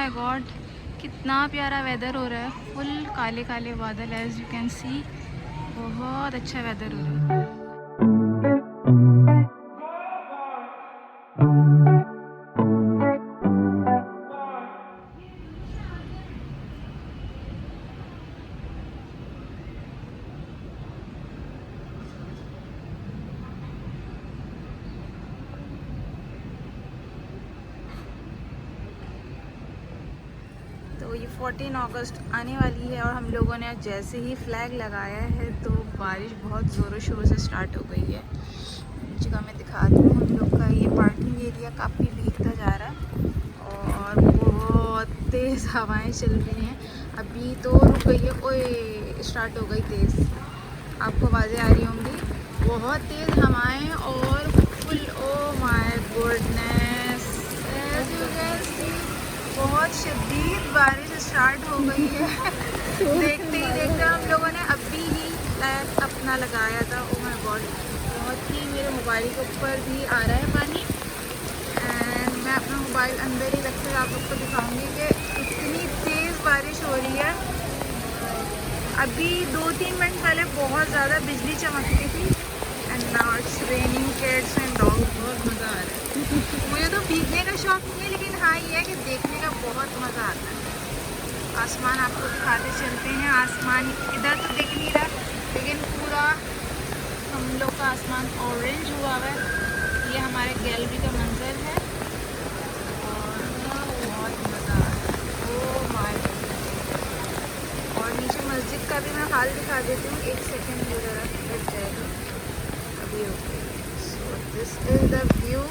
My God, कितना प्यारा weather हो रहा है। फुल काले काले बादल है, एज यू कैन सी। बहुत अच्छा वेदर हो रहा है। तो ये 14 अगस्त आने वाली है और हम लोगों ने जैसे ही फ्लैग लगाया है तो बारिश बहुत ज़ोरों शोरों से स्टार्ट हो गई है। जगह मैं दिखाती हूँ, हम लोग का ये पार्किंग एरिया काफ़ी भीगता जा रहा है और बहुत तेज़ हवाएं चल रही हैं। अभी तो रुक गई है, ओए स्टार्ट हो गई तेज़। आपको आवाज़ें आ रही होंगी, बहुत तेज़ हवाएं और फुल, ओ माय गॉडनेस, बहुत शदीद बारिश स्टार्ट हो गई है। देखते ही देखते हम लोगों ने अभी ही फ्लैग अपना लगाया था। ओ माय गॉड, बहुत ही मेरे मोबाइल के ऊपर भी आ रहा है पानी। एंड मैं अपना मोबाइल अंदर ही रख कर आप लोग को दिखाऊंगी कि इतनी तेज़ बारिश हो रही है। अभी 2-3 मिनट पहले बहुत ज़्यादा बिजली चमक रही थी। And now it's raining cats and dogs. बहुत मज़ा आ रहा है। मुझे तो भीगने का शौक नहीं है, लेकिन हाँ ये है कि देखने का बहुत मज़ा आता है। आसमान आपको दिखाते चलते हैं। आसमान इधर तो दिख नहीं रहा, लेकिन पूरा हम लोग का आसमान ऑरेंज हुआ है। ये हमारे गैलरी का मंजर है और बहुत मज़ा आ रहा है। Oh my God. और नीचे मस्जिद का भी मैं हाल दिखा देती हूँ, 1 सेकेंड ज़रा लग जाएगा अभी। Okay, so this is the view.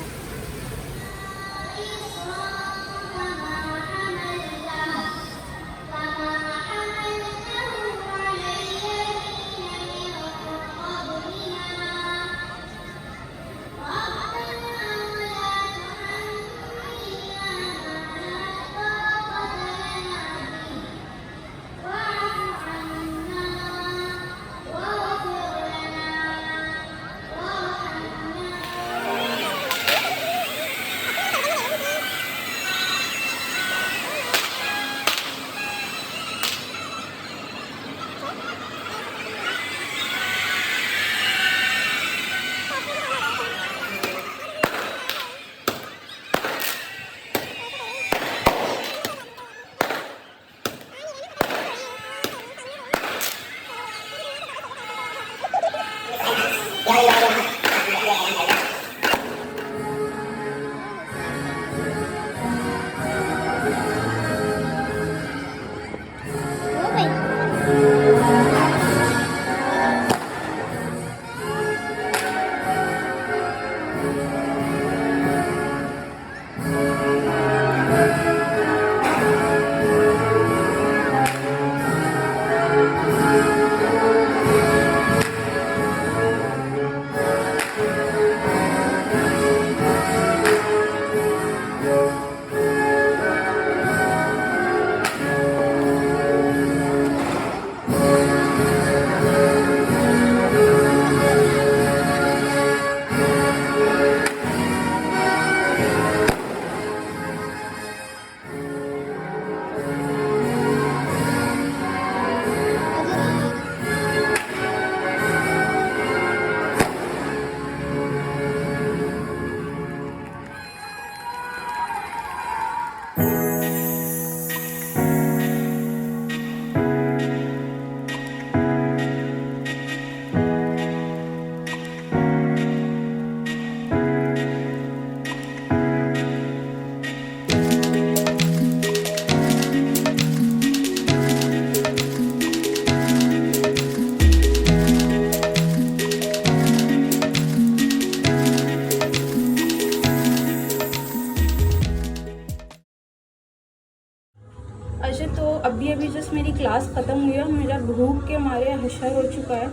अच्छा, तो अभी जस्ट मेरी क्लास ख़त्म हुई है। मेरा भूख के मारे हशर हो चुका है।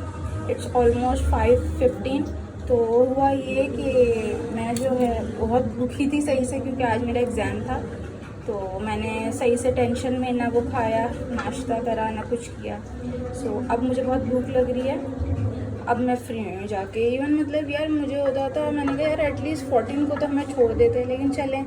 It's almost 5:15। तो हुआ ये कि मैं जो है बहुत भूखी थी सही से, क्योंकि आज मेरा एग्ज़ाम था। तो मैंने सही से टेंशन में ना वो खाया, नाश्ता करा, ना कुछ किया। सो अब मुझे बहुत भूख लग रही है। अब मैं फ्री हूँ जाके। इवन मतलब यार मुझे होता था, मैंने कहा यार एटलीस्ट 14 को तो हमें छोड़ देते, लेकिन चलें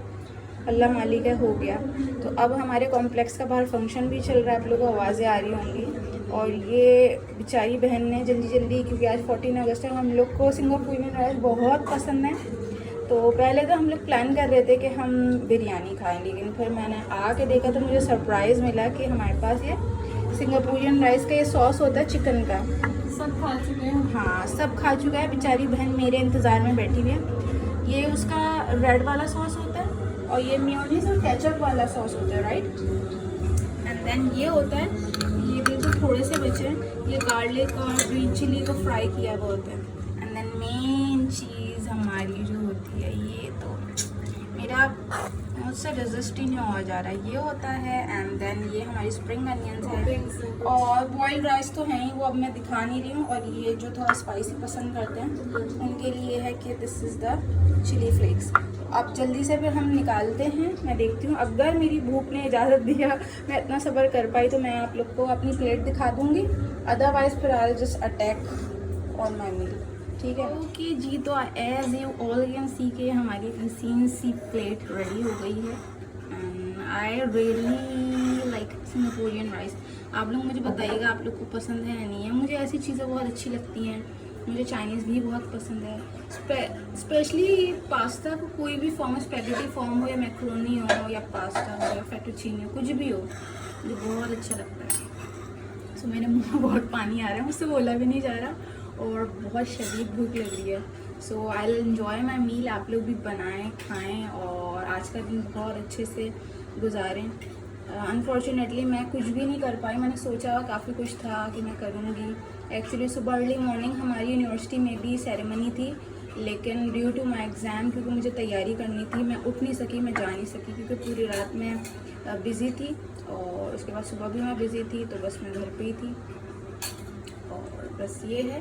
अल्लाह मालिक है, हो गया। तो अब हमारे कॉम्प्लेक्स का बाहर फंक्शन भी चल रहा है, आप लोगों को आवाज़ें आ रही होंगी। और ये बेचारी बहन ने जल्दी जल्दी, क्योंकि आज 14 अगस्त है, हम लोग को सिंगापुरियन राइस बहुत पसंद है। तो पहले तो हम लोग प्लान कर रहे थे कि हम बिरयानी खाएं, लेकिन फिर मैंने आके देखा तो मुझे सरप्राइज़ मिला कि हमारे पास ये सिंगापुरियन राइस का ये सॉस होता है चिकन का। सब खा चुके हैं। हाँ, सब खा चुका है। बेचारी बहन मेरे इंतज़ार में बैठी हुई है। ये उसका रेड वाला सॉस होता है और ये मेयोनीज और केचप वाला सॉस होता है, राइट। एंड देन ये होता है, ये बिल्कुल थोड़े से बचे हैं, ये गार्लिक और ग्रीन चिली को फ्राई किया हुआ होता है। एंड देन मेन चीज़ हमारी जो होती है, ये तो मेरा मुझसे रेजिस्ट ही नहीं हुआ जा रहा है, ये होता है। एंड देन ये हमारी स्प्रिंग अनियंस है और बॉइल्ड राइस तो है ही, वो अब मैं दिखा नहीं रही हूँ। और ये जो थोड़ा स्पाइसी पसंद करते हैं उनके लिए है कि this is the chilli flakes. अब जल्दी से फिर हम निकालते हैं, मैं देखती हूँ अगर मेरी भूख ने इजाज़त दिया, मैं इतना सब्र कर पाई तो मैं आप लोग को अपनी प्लेट दिखा दूँगी, अदरवाइज़ फिर I just attack on my meal, ठीक है। ओके जी, तो as you all can see के हमारी हसीन सी प्लेट रेडी हो गई है। And I really like Singaporean rice. आप लोग मुझे बताइएगा आप लोग को पसंद है या नहीं है। मुझे ऐसी चीज़ें बहुत अच्छी लगती हैं, मुझे चाइनीज़ भी बहुत पसंद है। स्पेशली पास्ता को कोई भी फॉर्म, स्पेगेटी फॉर्म हो या मैक्रोनी हो या पास्ता हो या फेटुचीनी हो, कुछ भी हो, मुझे बहुत अच्छा लगता है। सो मेरे मुँह में बहुत पानी आ रहा है, मुझसे बोला भी नहीं जा रहा और बहुत शदीद भूख लग रही है। सो आई विल एन्जॉय माई मील। आप लोग भी बनाएं, खाएं और आज का दिन बहुत अच्छे से गुजारें। अनफॉर्चुनेटली मैं कुछ भी नहीं कर पाई। मैंने सोचा काफ़ी कुछ था कि मैं करूँगी। एक्चुअली सुबह अर्ली मॉर्निंग हमारी यूनिवर्सिटी में भी सेरेमनी थी, लेकिन ड्यू टू माई एग्ज़ाम, क्योंकि मुझे तैयारी करनी थी, मैं उठ नहीं सकी, मैं जा नहीं सकी, क्योंकि पूरी रात में बिज़ी थी और उसके बाद सुबह भी मैं बिज़ी थी, तो बस मैं घर पे ही थी। और बस ये है,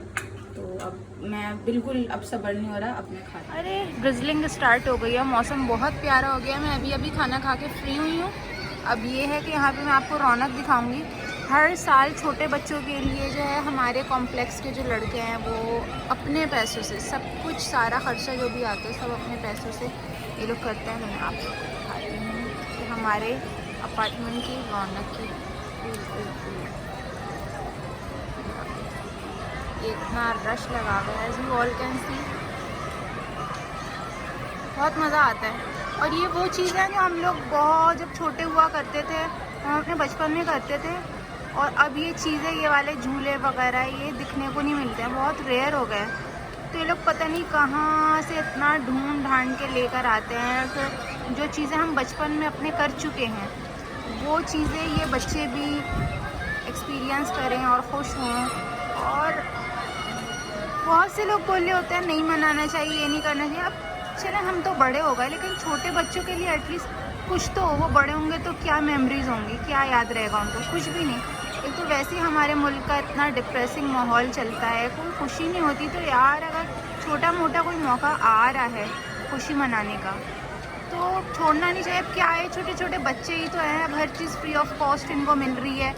तो अब मैं बिल्कुल अब सब्र नहीं हो रहा, अब मैं खा। अरे ड्रिजलिंग स्टार्ट हो गई है, मौसम बहुत प्यारा हो गया। मैं अभी खाना खा के फ्री हुई हूँ। अब ये है कि यहाँ पे मैं आपको रौनक दिखाऊंगी। हर साल छोटे बच्चों के लिए जो है हमारे कॉम्प्लेक्स के जो लड़के हैं वो अपने पैसों से सब कुछ, सारा खर्चा जो भी आता है सब अपने पैसों से ये लोग करते हैं। मैं आप लोग को दिखाती हूँ कि हमारे अपार्टमेंट की रौनक की इतना रश लगा हुआ है, as you all can see. बहुत मज़ा आता है। और ये वो चीज़ है जो हम लोग बहुत जब छोटे हुआ करते थे, हम अपने बचपन में करते थे, और अब ये चीज़ें, ये वाले झूले वगैरह ये दिखने को नहीं मिलते हैं, बहुत रेयर हो गए। तो ये लोग पता नहीं कहाँ से इतना ढूंढ ढांड के लेकर आते हैं। तो जो चीज़ें हम बचपन में अपने कर चुके हैं वो चीज़ें ये बच्चे भी एक्सपीरियंस करें और खुश हों। और बहुत से लोग बोल रहे होते हैं नहीं मनाना चाहिए, ये नहीं करना चाहिए। अब चले हम तो बड़े हो गए, लेकिन छोटे बच्चों के लिए एटलीस्ट कुछ तो हो। वो बड़े होंगे तो क्या मेमोरीज होंगी, क्या याद रहेगा उनको, कुछ भी नहीं। एक तो वैसे ही हमारे मुल्क का इतना डिप्रेसिंग माहौल चलता है, कोई खुशी नहीं होती। तो यार अगर छोटा मोटा कोई मौका आ रहा है खुशी मनाने का तो छोड़ना नहीं चाहिए। अब क्या है, छोटे छोटे बच्चे ही तो हैं, अब हर चीज़ फ्री ऑफ कॉस्ट इनको मिल रही है,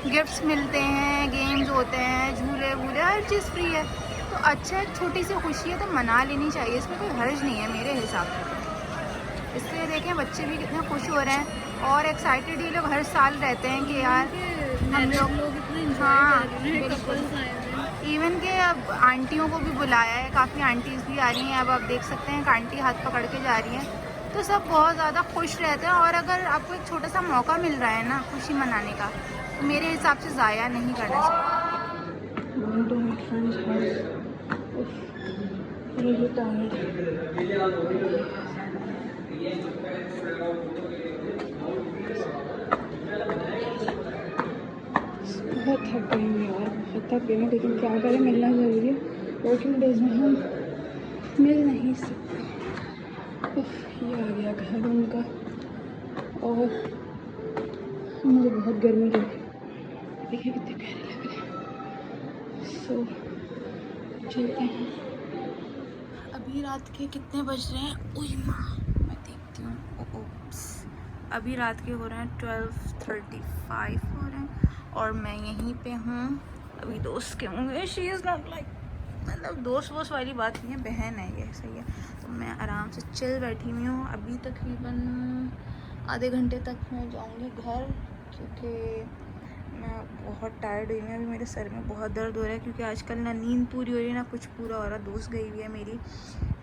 गिफ्ट्स मिलते हैं, गेम्स होते हैं, झूले वूले, हर चीज़ फ्री है। तो अच्छा एक छोटी सी खुशी है तो मना लेनी चाहिए, इसमें कोई हर्ज नहीं है मेरे हिसाब से। इसलिए देखें बच्चे भी कितने खुश हो रहे हैं और एक्साइटेड ये लोग हर साल रहते हैं कि यार हम लोग इतने, हाँ बिल्कुल। इवन के अब आंटियों को भी बुलाया है, काफ़ी आंटीज़ भी आ रही हैं। अब आप देख सकते हैं एक आंटी हाथ पकड़ के जा रही हैं। तो सब बहुत ज़्यादा खुश रहते हैं। और अगर आपको एक छोटा सा मौका मिल रहा है ना खुशी मनाने का, तो मेरे हिसाब से ज़ाया नहीं करना चाहिए। बहुत थक गई हूँ यार, बहुत थक गई हूँ, लेकिन क्या करें, मिलना ज़रूरी है। वर्किंग डेज में हम मिल नहीं सकते। ये आ गया घर उनका और मुझे बहुत गर्मी लग रही है। देखिए कितने प्यारे लग रहे हैं। सो चलते हैं। अभी रात के कितने बज रहे हैं, ओह माँ मैं देखती हूँ। ओप्स, अभी रात के हो रहे हैं 12:35 हो रहे हैं और मैं यहीं पे हूँ। अभी दोस्त के होंगे, शी इज़ नॉट लाइक मतलब दोस्त वोस्त वाली बात नहीं है, बहन है ये, सही है। तो मैं आराम से चिल बैठी हुई हूँ। अभी तकरीबन आधे घंटे तक मैं जाऊँगी घर, क्योंकि मैं बहुत टायर्ड हुई हूँ। अभी मेरे सर में बहुत दर्द हो रहा है, क्योंकि आजकल ना नींद पूरी हो रही है ना कुछ पूरा हो रहा। दोस्त गई हुई है मेरी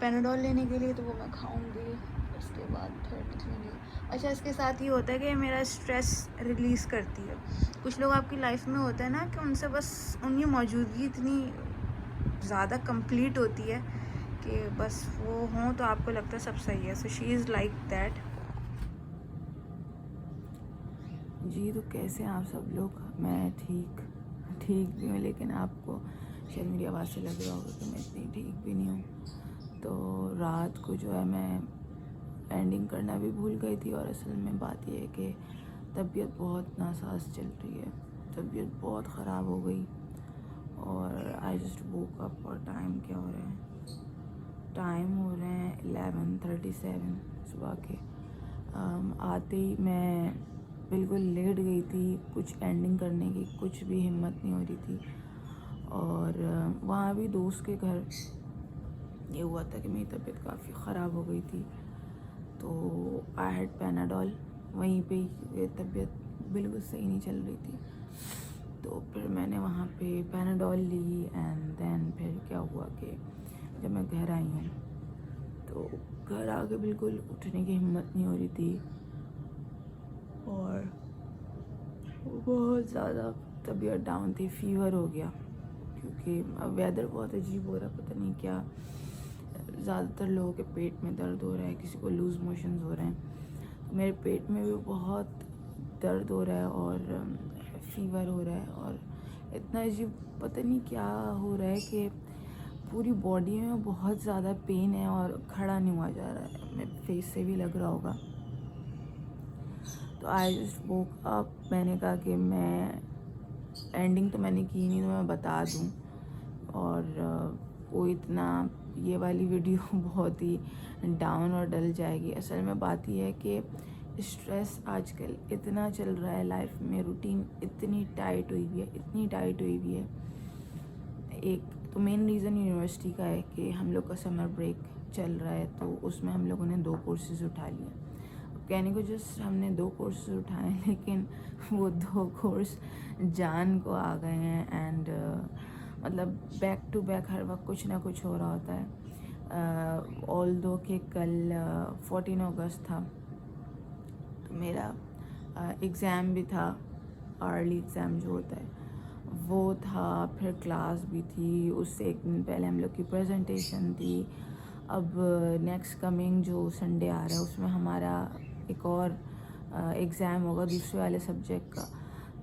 पैनाडोल लेने के लिए, तो वो मैं खाऊँगी, उसके बाद फिर निकलूँगी। अच्छा, इसके साथ ये होता है कि मेरा स्ट्रेस रिलीज़ करती है। कुछ लोग आपकी लाइफ में होता है ना कि उनसे बस उनकी मौजूदगी इतनी ज़्यादा कंप्लीट होती है कि बस वो हों तो आपको लगता है सब सही है। So she is like that. जी, तो कैसे हैं आप सब लोग? मैं ठीक भी हूँ, लेकिन आपको शायद मेरी आवाज़ से लग रहा होगा कि मैं इतनी ठीक भी नहीं हूँ। तो रात को जो है मैं एंडिंग करना भी भूल गई थी, और असल में बात यह है कि तबीयत बहुत नासाज चल रही है, तबीयत बहुत ख़राब हो गई। और आई जस्ट वोक अप, और टाइम क्या हो रहा है? टाइम हो रहे हैं 11:37 सुबह के। आते ही मैं बिल्कुल लेट गई थी, कुछ एंडिंग करने की कुछ भी हिम्मत नहीं हो रही थी। और वहाँ भी दोस्त के घर ये हुआ था कि मेरी तबीयत काफ़ी ख़राब हो गई थी, तो आई हैड पैनाडोल वहीं पे ही। तबीयत बिल्कुल सही नहीं चल रही थी, तो फिर मैंने वहाँ पे पैनाडोल ली। एंड देन फिर क्या हुआ कि जब मैं घर आई हूँ तो घर आके बिल्कुल उठने की हिम्मत नहीं हो रही थी, और बहुत ज़्यादा तबीयत डाउन थी। फीवर हो गया, क्योंकि वेदर बहुत अजीब हो रहा है, पता नहीं क्या। ज़्यादातर लोगों के पेट में दर्द हो रहा है, किसी को लूज़ मोशंस हो रहे हैं। तो मेरे पेट में भी बहुत दर्द हो रहा है, और फीवर हो रहा है, और इतना अजीब पता नहीं क्या हो रहा है कि पूरी बॉडी में बहुत ज़्यादा पेन है, और खड़ा नहीं हुआ जा रहा है। मेरे फेस से भी लग रहा होगा। तो आई जस्ट वोक अप। मैंने कहा कि मैं एंडिंग तो मैंने की नहीं, तो मैं बता दूं। और वो इतना ये वाली वीडियो बहुत ही डाउन और डल जाएगी। असल में बात यह है कि स्ट्रेस आजकल इतना चल रहा है लाइफ में, रूटीन इतनी टाइट हुई हुई है, इतनी टाइट हुई हुई है। एक तो मेन रीज़न यूनिवर्सिटी का है कि हम लोग का समर ब्रेक चल रहा है, तो उसमें हम लोगों ने 2 कोर्सेज़ उठा लिए। कहने को जस्ट हमने 2 कोर्स उठाए, लेकिन वो 2 कोर्स जान को आ गए हैं। एंड मतलब बैक टू बैक हर वक्त कुछ ना कुछ हो रहा होता है। ऑल्दो कि कल 14 अगस्त था, तो मेरा एग्ज़ाम भी था, अर्ली एग्ज़ाम जो होता है वो था, फिर क्लास भी थी। उससे एक दिन पहले हम लोग की प्रेजेंटेशन थी। अब नेक्स्ट कमिंग जो संडे आ रहा है उसमें हमारा एक और एग्ज़ाम होगा दूसरे वाले सब्जेक्ट का।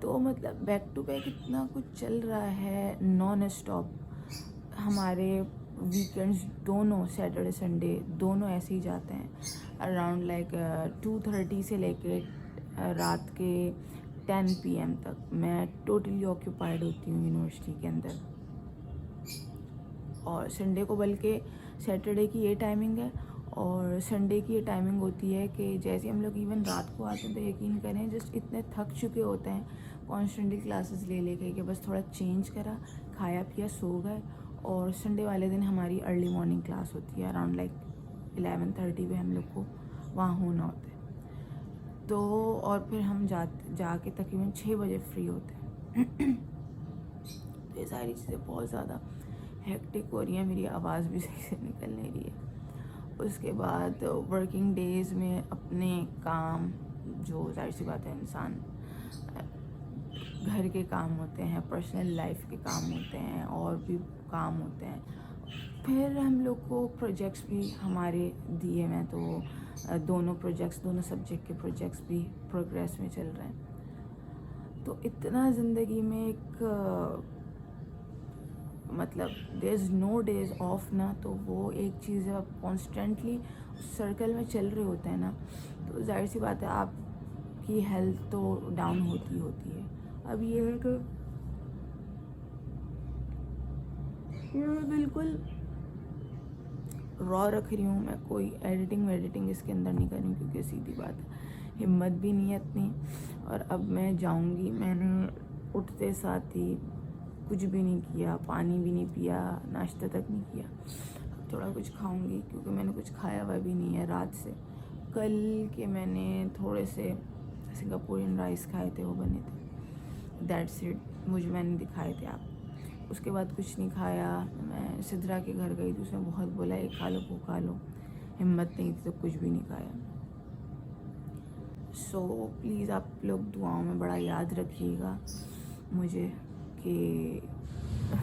तो मतलब बैक टू बैक इतना कुछ चल रहा है नॉन स्टॉप। हमारे वीकेंड्स दोनों सैटरडे संडे दोनों ऐसे ही जाते हैं, अराउंड लाइक 2:30 से लेके रात के 10 PM तक मैं टोटली ऑक्यूपाइड होती हूँ यूनिवर्सिटी के अंदर। और संडे को, बल्कि सैटरडे की ये टाइमिंग है, और संडे की ये टाइमिंग होती है कि जैसे हम लोग इवन रात को आते हैं तो यकीन करें जस्ट इतने थक चुके होते हैं कॉन्स्टेंटली क्लासेस ले लेके कि बस थोड़ा चेंज करा, खाया पिया, सो गए। और संडे वाले दिन हमारी अर्ली मॉर्निंग क्लास होती है, अराउंड लाइक 11:30 पे हम लोग को वहाँ होना होता है। तो और फिर हम जाके तकरीबन 6 बजे फ्री होते हैं। तो ये सारी चीज़ें बहुत ज़्यादा हेक्टिक हो रही है, मेरी आवाज़ भी सही से निकल नहीं रही है। उसके बाद वर्किंग डेज़ में अपने काम, जो जाहिर सी बात है इंसान घर के काम होते हैं, पर्सनल लाइफ के काम होते हैं, और भी काम होते हैं। फिर हम लोग को प्रोजेक्ट्स भी हमारे दिए हैं, तो दोनों सब्जेक्ट के प्रोजेक्ट्स भी प्रोग्रेस में चल रहे हैं। तो इतना ज़िंदगी में एक मतलब there is no days off ना, तो वो एक चीज़ है। आप कॉन्स्टेंटली सर्कल में चल रहे होते हैं ना, तो जाहिर सी बात है आपकी हेल्थ तो डाउन होती है। अब ये है कि मैं बिल्कुल रॉ रख रही हूँ, मैं कोई एडिटिंग इसके अंदर नहीं कर रही हूँ, क्योंकि सीधी बात है हिम्मत भी नहीं है इतनी। और अब मैं जाऊँगी, मैंने उठते साथ ही कुछ भी नहीं किया, पानी भी नहीं पिया, नाश्ता तक नहीं किया। अब थोड़ा कुछ खाऊंगी क्योंकि मैंने कुछ खाया हुआ भी नहीं है रात से। कल के मैंने थोड़े से सिंगापुरियन राइस खाए थे, वो बने थे, दैट्स इट। मुझे मैंने दिखाए थे आप। उसके बाद कुछ नहीं खाया। मैं सिद्रा के घर गई तो उसने बहुत बोला ये खा लो वो खा लो, हिम्मत नहीं थी तो कुछ भी नहीं खाया। सो प्लीज़ आप लोग दुआओं में बड़ा याद रखिएगा मुझे कि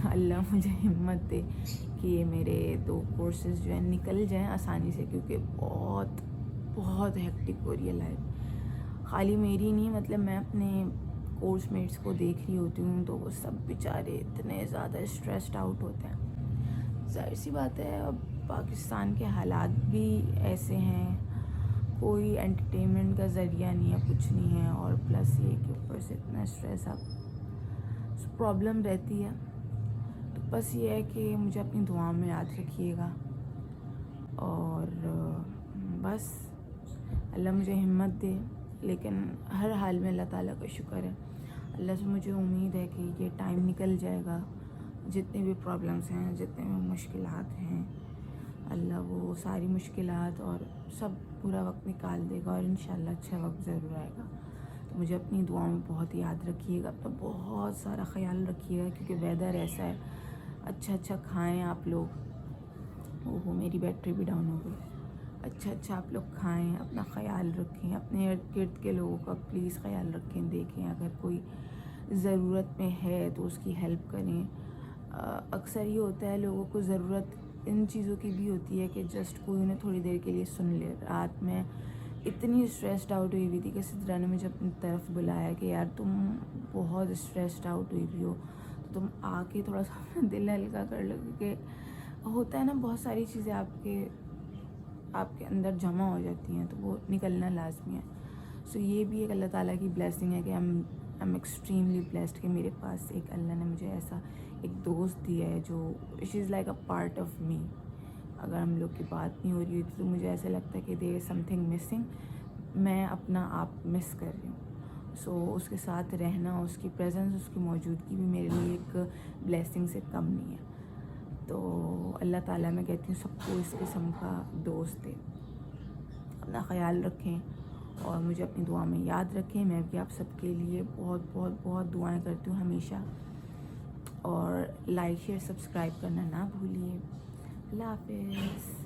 अल्लाह मुझे हिम्मत दे कि ये मेरे 2 कोर्सेज़ जो हैं निकल जाएं आसानी से, क्योंकि बहुत बहुत हेक्टिक हो रही है लाइफ। खाली मेरी नहीं, मतलब मैं अपने कोर्समेट्स को देख रही होती हूँ तो वो सब बेचारे इतने ज़्यादा स्ट्रेस्ड आउट होते हैं। जाहिर सी बात है, अब पाकिस्तान के हालात भी ऐसे हैं, कोई एंटरटेनमेंट का ज़रिया नहीं है, कुछ नहीं है, और प्लस ये कि ऊपर से इतना स्ट्रेस अब प्रॉब्लम रहती है। तो बस ये है कि मुझे अपनी दुआ में याद रखिएगा, और बस अल्लाह मुझे हिम्मत दे। लेकिन हर हाल में अल्लाह ताला का शुक्र है, अल्लाह से मुझे उम्मीद है कि ये टाइम निकल जाएगा। जितनी भी प्रॉब्लम्स हैं, जितने भी मुश्किलात हैं, अल्लाह वो सारी मुश्किलात और सब पूरा वक्त निकाल देगा, और इंशाल्लाह अच्छा वक्त ज़रूर आएगा। तो मुझे अपनी दुआओं में बहुत याद रखिएगा, अपना बहुत सारा ख्याल रखिएगा, क्योंकि वेदर ऐसा है। अच्छा खाएं आप लोग। ओहो मेरी बैटरी भी डाउन हो गई। अच्छा आप लोग खाएं, अपना ख्याल रखें, अपने इर्द गिर्द के लोगों का प्लीज़ ख्याल रखें। देखें अगर कोई ज़रूरत में है तो उसकी हेल्प करें। अक्सर ये होता है लोगों को ज़रूरत इन चीज़ों की भी होती है कि जस्ट कोई उन्हें थोड़ी देर के लिए सुन ले। रात में इतनी स्ट्रेस्ड आउट हुई थी कि सिद्रा ने मुझे अपनी तरफ बुलाया कि यार तुम बहुत स्ट्रेस्ड आउट हुई हुई हो, तो तुम आके थोड़ा सा दिल हल्का कर लो, क्योंकि होता है ना बहुत सारी चीज़ें आपके अंदर जमा हो जाती हैं तो वो निकलना लाजमी है। सो ये भी एक अल्लाह ताला की ब्लेसिंग है कि आई एम एक्सट्रीमली ब्लेस्ड कि मेरे पास एक अल्लाह ने मुझे ऐसा एक दोस्त दिया है जो she is like a part of me. अगर हम लोग की बात नहीं हो रही होती तो मुझे ऐसा लगता है कि देयर इज़ समथिंग मिसिंग, मैं अपना आप मिस कर रही हूँ। सो उसके साथ रहना, उसकी प्रेजेंस, उसकी मौजूदगी भी मेरे लिए एक ब्लेसिंग से कम नहीं है। तो अल्लाह ताला मैं कहती हूँ सबको इस किस्म का दोस्त दे। अपना ख्याल रखें और मुझे अपनी दुआ में याद रखें। मैं भी आप सबके लिए बहुत बहुत बहुत दुआएं करती हूँ हमेशा। और लाइक शेयर सब्सक्राइब करना ना भूलिए। अल्लाह हाफ़िज़।